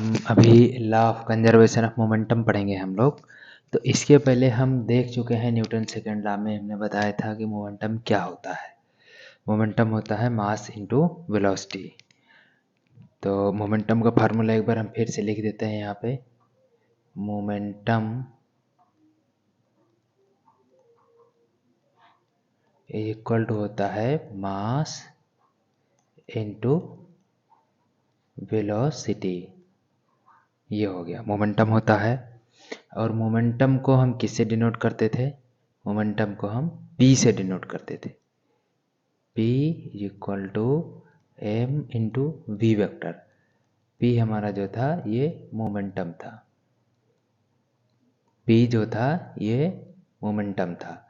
हम अभी law of conservation of momentum पढ़ेंगे हम लोग। तो इसके पहले हम देख चुके हैं न्यूटन सेकेंड लॉ में हमने बताया था कि मोमेंटम क्या होता है। मोमेंटम होता है मास इनटू वेलोसिटी। तो मोमेंटम का फार्मूला एक बार हम फिर से लिख देते हैं यहाँ पे। मोमेंटम इक्वल टू होता है मास इनटू वेलोसिटी। ये हो गया मोमेंटम होता है। और मोमेंटम को हम किससे डिनोट करते थे? मोमेंटम को हम p से डिनोट करते थे। p equal to m into v vector. p हमारा जो था ये मोमेंटम था। p जो था ये मोमेंटम था।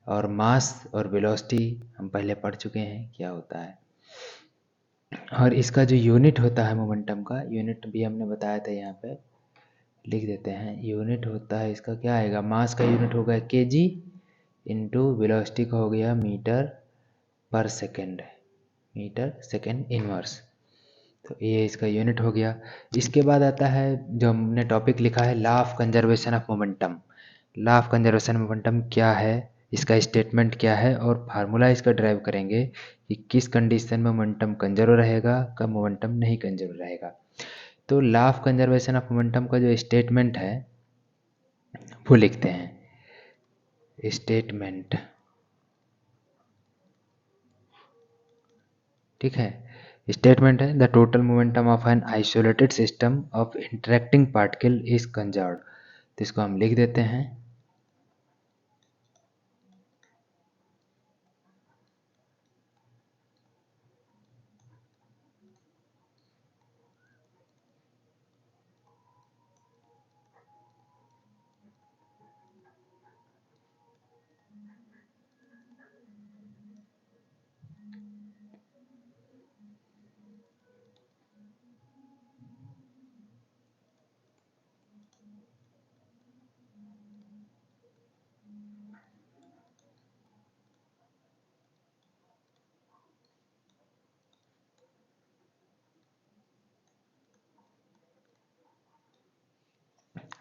और मास और वेलोसिटी हम पहले पढ़ चुके हैं क्या होता है। और इसका जो यूनिट होता है मोमेंटम का, यूनिट भी हमने बताया था, यहाँ पे लिख देते हैं। यूनिट होता है इसका क्या आएगा? मास का यूनिट होगा kg इंटू वेलोसिटी का हो गया मीटर पर सेकेंड, मीटर सेकेंड इनवर्स। तो ये इसका यूनिट हो गया। इसके बाद आता है जो हमने टॉपिक लिखा है law of conservation of momentum. Law of conservation of momentum क्या है, इसका स्टेटमेंट क्या है और फार्मूला इसका ड्राइव करेंगे कि किस कंडीशन में मोमेंटम कंजर्व रहेगा, कब मोमेंटम नहीं कंजर्व रहेगा। तो law of conservation of momentum का जो स्टेटमेंट है वो लिखते हैं। स्टेटमेंट, ठीक है। स्टेटमेंट है the total momentum of an isolated system of interacting particle is conserved. तो इसको हम लिख देते हैं।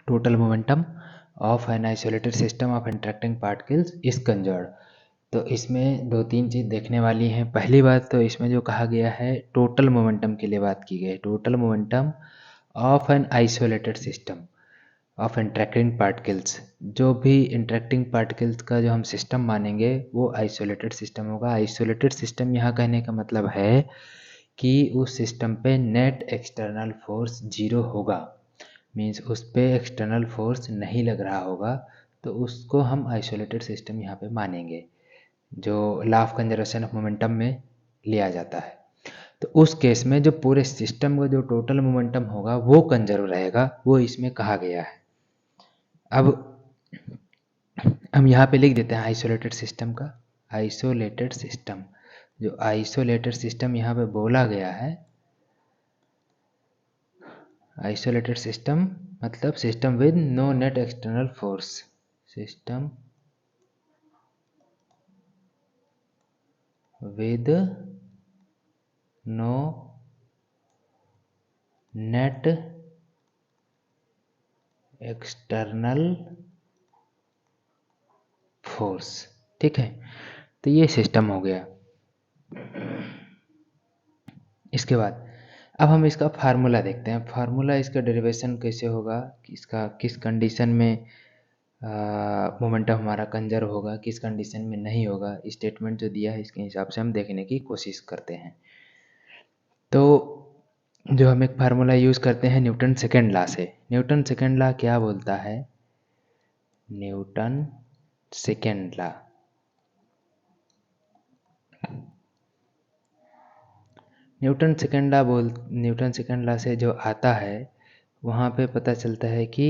Total momentum of an isolated system of interacting particles is conserved. तो इसमें दो तीन चीज़ देखने वाली हैं। पहली बात तो इसमें जो कहा गया है टोटल मोमेंटम के लिए बात की गई। Total momentum of an isolated system of interacting particles. जो भी इंटरेक्टिंग पार्टिकल्स का जो हम सिस्टम मानेंगे वो आइसोलेटेड सिस्टम होगा। आइसोलेटेड सिस्टम यहाँ कहने का मतलब है कि उस सिस्टम पे नेट एक्सटर्नल फोर्स जीरो होगा। मीन्स उस पर एक्सटर्नल फोर्स नहीं लग रहा होगा, तो उसको हम आइसोलेटेड सिस्टम यहाँ पे मानेंगे, जो law of conservation of momentum में लिया जाता है। तो उस केस में जो पूरे सिस्टम का जो टोटल मोमेंटम होगा वो कंजर्व रहेगा, वो इसमें कहा गया है। अब हम यहाँ पे लिख देते हैं आइसोलेटेड सिस्टम का। आइसोलेटेड सिस्टम, जो आइसोलेटेड सिस्टम यहाँ पे बोला गया है, आइसोलेटेड सिस्टम मतलब system with no net external force. System with no net external force, ठीक है। तो ये सिस्टम हो गया। इसके बाद अब हम इसका फार्मूला देखते हैं। फार्मूला इसका डेरिवेशन कैसे होगा, इसका किस कंडीशन में मोमेंटम हमारा कंजर्व होगा, किस कंडीशन में नहीं होगा। स्टेटमेंट जो दिया है इसके हिसाब से हम देखने की कोशिश करते हैं। तो जो हम एक फार्मूला यूज़ करते हैं न्यूटन सेकेंड लॉ से। न्यूटन सेकेंड लॉ क्या बोलता है? Newton second law, Newton second law से जो आता है वहाँ पे पता चलता है कि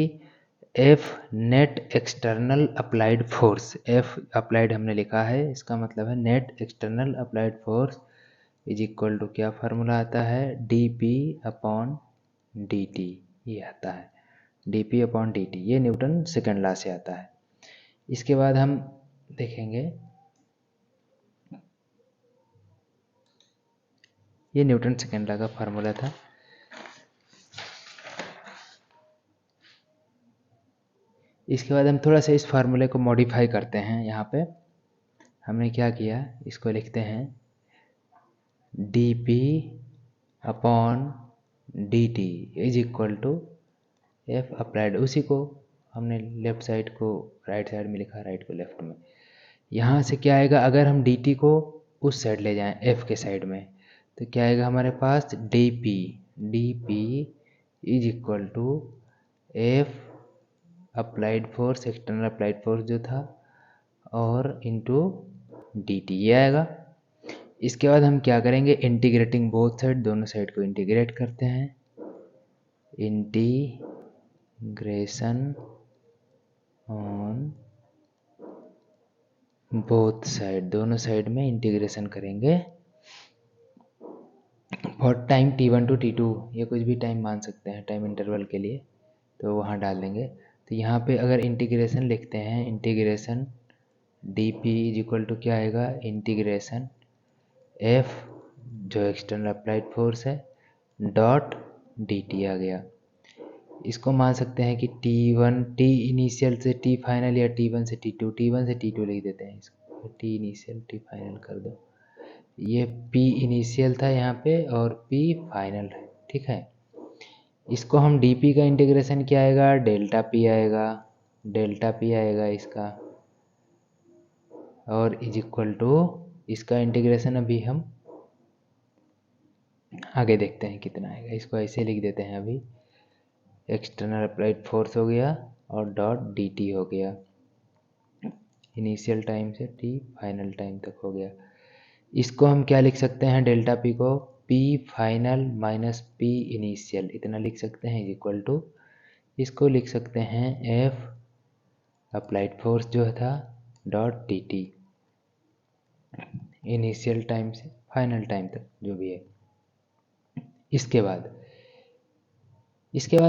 F net external applied force, F applied हमने लिखा है, इसका मतलब है net external applied force is equal to क्या फार्मूला आता है? dp upon dt। ये आता है dp अपॉन dt, ये न्यूटन सेकेंड लॉ से आता है। इसके बाद हम देखेंगे, ये न्यूटन सेकेंड लॉ का फार्मूला था। इसके बाद हम थोड़ा सा इस फार्मूले को मॉडिफाई करते हैं। यहाँ पे हमने क्या किया, इसको लिखते हैं dp upon dt is equal to F applied. उसी को हमने लेफ्ट साइड को राइट साइड में लिखा, राइट को लेफ्ट में। यहाँ से क्या आएगा, अगर हम dt को उस साइड ले जाएं f के साइड में, तो क्या आएगा हमारे पास dp is equal to F applied force, external applied force जो था, और इंटू dt ये आएगा। इसके बाद हम क्या करेंगे, इंटीग्रेटिंग बोथ साइड, दोनों साइड को इंटीग्रेट करते हैं। इंटीग्रेशन ऑन बोथ साइड, दोनों साइड में इंटीग्रेशन करेंगे for time t1 to t2, ये कुछ भी टाइम मान सकते हैं टाइम इंटरवल के लिए, तो वहाँ डाल देंगे। तो यहाँ पे अगर इंटीग्रेशन लिखते हैं, integration dp is equal to क्या आएगा, इंटीग्रेशन f जो एक्सटर्नल अप्लाइड फोर्स है डॉट dt आ गया। इसको मान सकते हैं कि t1 t इनिशियल से t फाइनल, या t1 से t2 लिख देते हैं इसको, t इनिशियल t फाइनल कर दो। ये p इनिशियल था यहाँ पे और p फाइनल है, ठीक है। इसको हम dp का इंटीग्रेशन क्या आएगा, डेल्टा p आएगा इसका, और इज इक्वल टू इसका इंटीग्रेशन अभी हम आगे देखते हैं कितना आएगा। इसको ऐसे लिख देते हैं अभी, एक्सटर्नल अप्लाइड फोर्स हो गया और डॉट dt हो गया, इनिशियल टाइम से t फाइनल टाइम तक हो गया। इसको हम क्या लिख सकते हैं, डेल्टा p को p final minus p initial इतना लिख सकते हैं, इज इक्वल टू इसको लिख सकते हैं f अप्लाइड फोर्स जो था डॉट dt, इनिशियल टाइम से फाइनल टाइम तक जो भी है। इसके बाद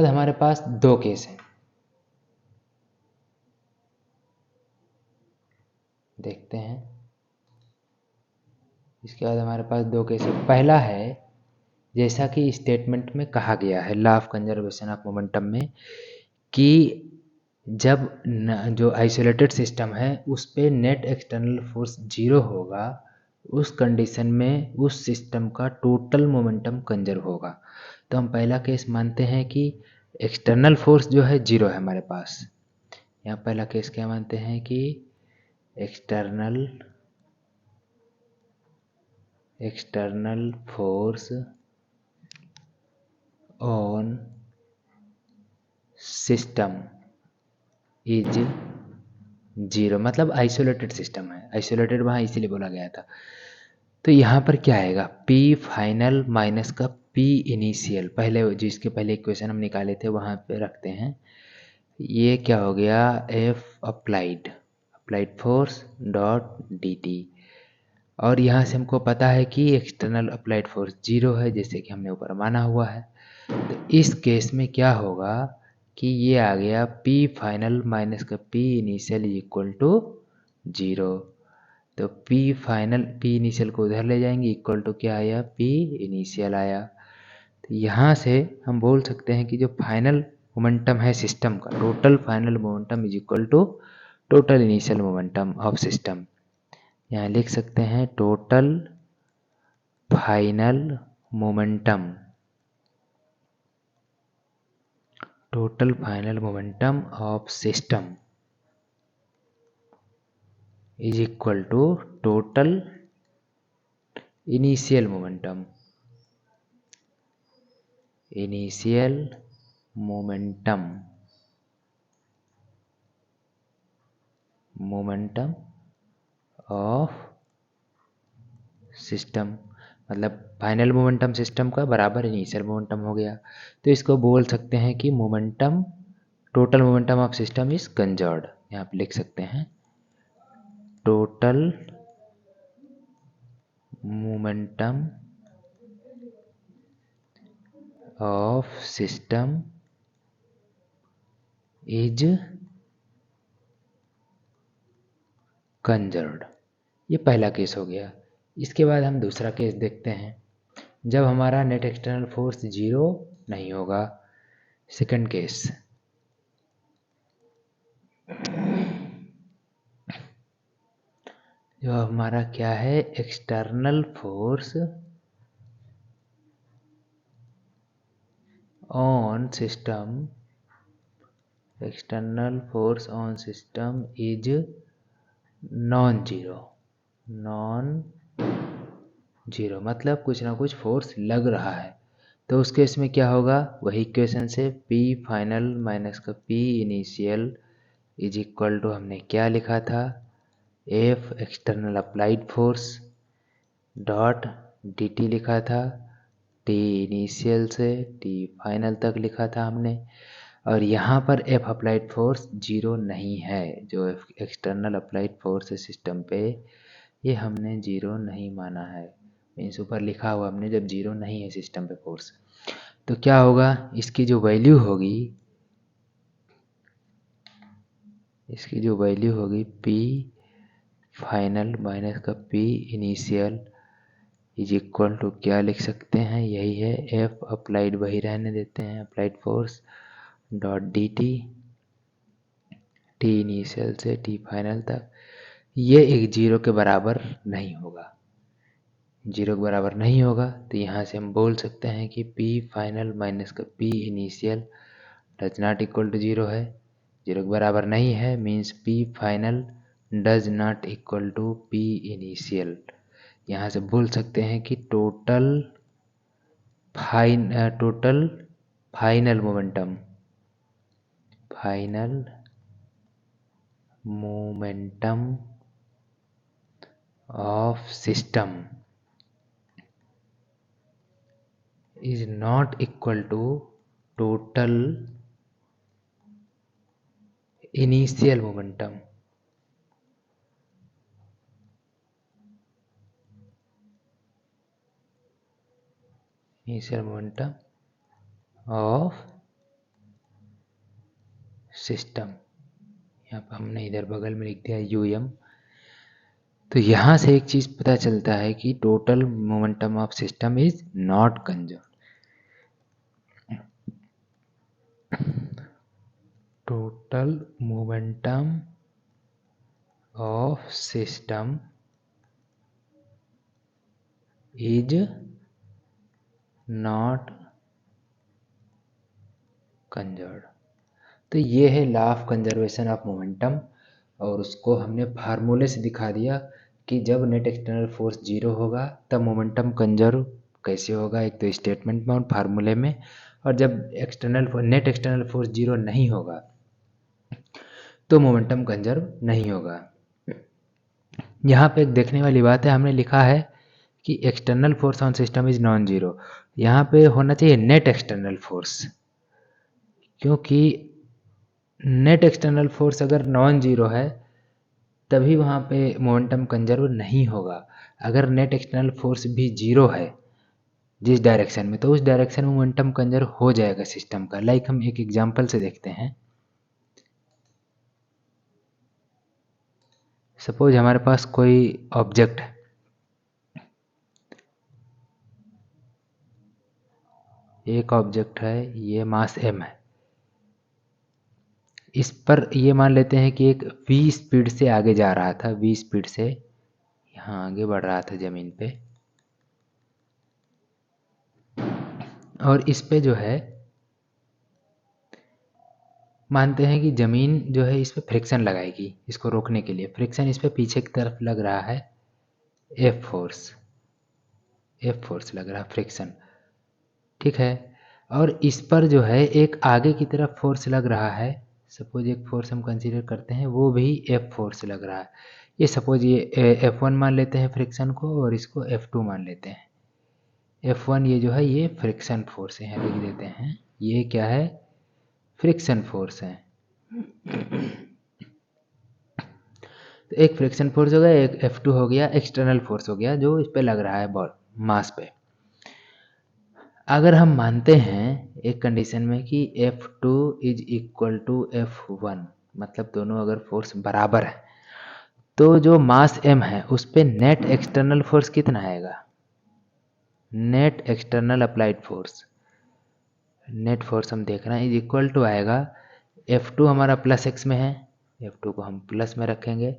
हमारे पास दो केस हैं, देखते हैं। इसके बाद हमारे पास दो केस है। पहला है जैसा कि स्टेटमेंट में कहा गया है law of conservation of momentum में, कि जब जो आइसोलेटेड सिस्टम है उस पे नेट एक्सटर्नल फोर्स 0 होगा, उस कंडीशन में उस सिस्टम का टोटल मोमेंटम कंजर्व होगा। तो हम पहला केस मानते हैं कि एक्सटर्नल फोर्स जो है 0 है हमारे पास। यहाँ पहला केस क्या मानते हैं कि external force on system is 0, मतलब आइसोलेटेड सिस्टम है। आइसोलेटेड वहाँ इसीलिए बोला गया था। तो यहाँ पर क्या आएगा, P फाइनल माइनस का P इनिशियल, पहले जिसके पहले इक्वेशन हम निकाले थे वहाँ पे रखते हैं। ये क्या हो गया, F applied force dot dt, और यहाँ से हमको पता है कि एक्सटर्नल अप्लाइड फोर्स 0 है, जैसे कि हमने ऊपर माना हुआ है। तो इस केस में क्या होगा कि ये आ गया P फाइनल माइनस का P initial is equal to 0। तो P फाइनल P इनिशियल को उधर ले जाएंगे, इक्वल टू क्या आया, P इनिशियल आया। तो यहाँ से हम बोल सकते हैं कि जो फाइनल मोमेंटम है सिस्टम का, total final momentum is equal to total initial momentum of system. यहाँ लिख सकते हैं total final momentum of system is equal to total initial momentum of system, मतलब फाइनल मोमेंटम सिस्टम का बराबर इनिशियल मोमेंटम हो गया। तो इसको बोल सकते हैं कि momentum, total momentum of system is conserved. यहाँ पे लिख सकते हैं total momentum of system is conserved. ये पहला केस हो गया। इसके बाद हम दूसरा केस देखते हैं, जब हमारा नेट एक्सटर्नल फोर्स 0 नहीं होगा। सेकंड केस, जो हमारा क्या है, external force on system, external force on system is non zero, non zero मतलब कुछ ना कुछ फोर्स लग रहा है। तो उस केस में क्या होगा, वही इक्वेशन से P फाइनल माइनस का P initial is equal to हमने क्या लिखा था, F external applied force dot dt लिखा था, T इनिशियल से T फाइनल तक लिखा था हमने। और यहाँ पर F अप्लाइड फोर्स जीरो नहीं है, जो एक्सटर्नल अप्लाइड फोर्स है सिस्टम पे, ये हमने जीरो नहीं माना है। मीन्स ऊपर लिखा हुआ हमने जब जीरो नहीं है सिस्टम पे फोर्स, तो क्या होगा, इसकी जो वैल्यू होगी, इसकी जो वैल्यू होगी P फाइनल माइनस का P initial is equal to क्या लिख सकते हैं, यही है F अप्लाइड, वही रहने देते हैं applied force dot D T initial से T फाइनल तक। ये एक जीरो के बराबर नहीं होगा, जीरो के बराबर नहीं होगा, तो यहाँ से हम बोल सकते हैं कि P फाइनल माइनस का P initial does not equal to zero है, जीरो के बराबर नहीं है, means P final does not equal to P initial. यहाँ से बोल सकते हैं कि total final momentum, final momentum of system is not equal to total initial momentum, initial momentum of system। यहाँ पर हमने इधर बगल में लिख दिया यूएम। तो यहाँ से एक चीज पता चलता है कि total momentum of system is not conserve, total momentum of system is not conserved. तो ये है law of conservation of momentum, और उसको हमने फार्मूले से दिखा दिया कि जब नेट एक्सटर्नल फोर्स जीरो होगा तब मोमेंटम कंजर्व कैसे होगा, एक तो स्टेटमेंट में और फार्मूले में, और जब नेट एक्सटर्नल फोर्स जीरो नहीं होगा तो मोमेंटम कंजर्व नहीं होगा। यहाँ पे एक देखने वाली बात है, हमने लिखा है कि external force on system is non zero, यहाँ पे होना चाहिए नेट एक्सटर्नल फोर्स, क्योंकि नेट एक्सटर्नल फोर्स अगर नॉन जीरो है तभी वहाँ पे मोमेंटम कंजर्व नहीं होगा। अगर नेट एक्सटर्नल फोर्स भी जीरो है जिस डायरेक्शन में, तो उस डायरेक्शन में मोमेंटम कंजर्व हो जाएगा सिस्टम का। लाइक हम एक एग्जांपल से देखते हैं। सपोज हमारे पास कोई ऑब्जेक्ट है, एक ऑब्जेक्ट है, ये मास m है, इस पर ये मान लेते हैं कि एक v स्पीड से आगे जा रहा था, v स्पीड से यहाँ आगे बढ़ रहा था ज़मीन पे, और इस पे जो है मानते हैं कि ज़मीन जो है इस पे फ्रिक्शन लगाएगी, इसको रोकने के लिए फ्रिक्शन इस पे पीछे की तरफ लग रहा है, एफ फोर्स लग रहा है फ्रिक्शन, ठीक है। और इस पर जो है एक आगे की तरफ फोर्स लग रहा है, सपोज एक फोर्स हम कंसीडर करते हैं, वो भी एफ फोर्स लग रहा है। ये सपोज ये F1 मान लेते हैं फ्रिक्शन को, और इसको F2 मान लेते हैं। F1 ये जो है ये फ्रिक्शन फोर्स है, यहाँ लिख देते हैं, ये क्या है, फ्रिक्शन फोर्स है। तो एक फ्रिक्शन फोर्स हो गया, एक F2 हो गया, एक्सटर्नल फोर्स हो गया जो इस पे लग रहा है बॉल मास पे। अगर हम मानते हैं एक कंडीशन में कि F2 is equal to F1, मतलब दोनों अगर फोर्स बराबर है, तो जो मास m है उस पे नेट एक्सटर्नल फोर्स कितना आएगा, net external applied force, net force हम देख रहे हैं इज इक्वल टू आएगा, F2 हमारा प्लस x में है, F2 को हम प्लस में रखेंगे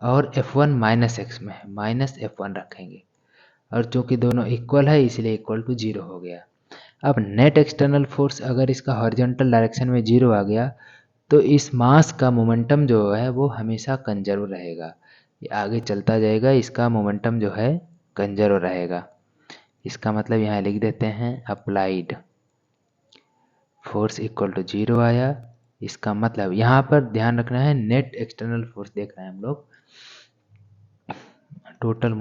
और F1 माइनस एक्स में है, माइनस F1 रखेंगे, और चूंकि दोनों इक्वल है इसलिए इक्वल टू 0 हो गया। अब नेट एक्सटर्नल फोर्स अगर इसका हॉरिजॉन्टल डायरेक्शन में 0 आ गया तो इस मास का मोमेंटम जो है वो हमेशा कंजर्व रहेगा, ये आगे चलता जाएगा, इसका मोमेंटम जो है कंजर्व रहेगा। इसका मतलब यहाँ लिख देते हैं अप्लाइड फोर्स इक्वल टू 0 आया। इसका मतलब यहाँ पर ध्यान रखना है नेट एक्सटर्नल फोर्स देख रहे हैं हम लोग, total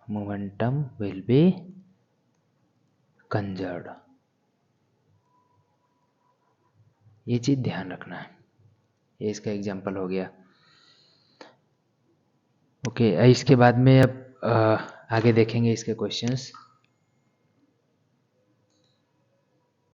momentum will be conserved, ये चीज ध्यान रखना है। ये इसका एग्जांपल हो गया। ओके, इसके बाद में अब आगे देखेंगे इसके क्वेश्चंस।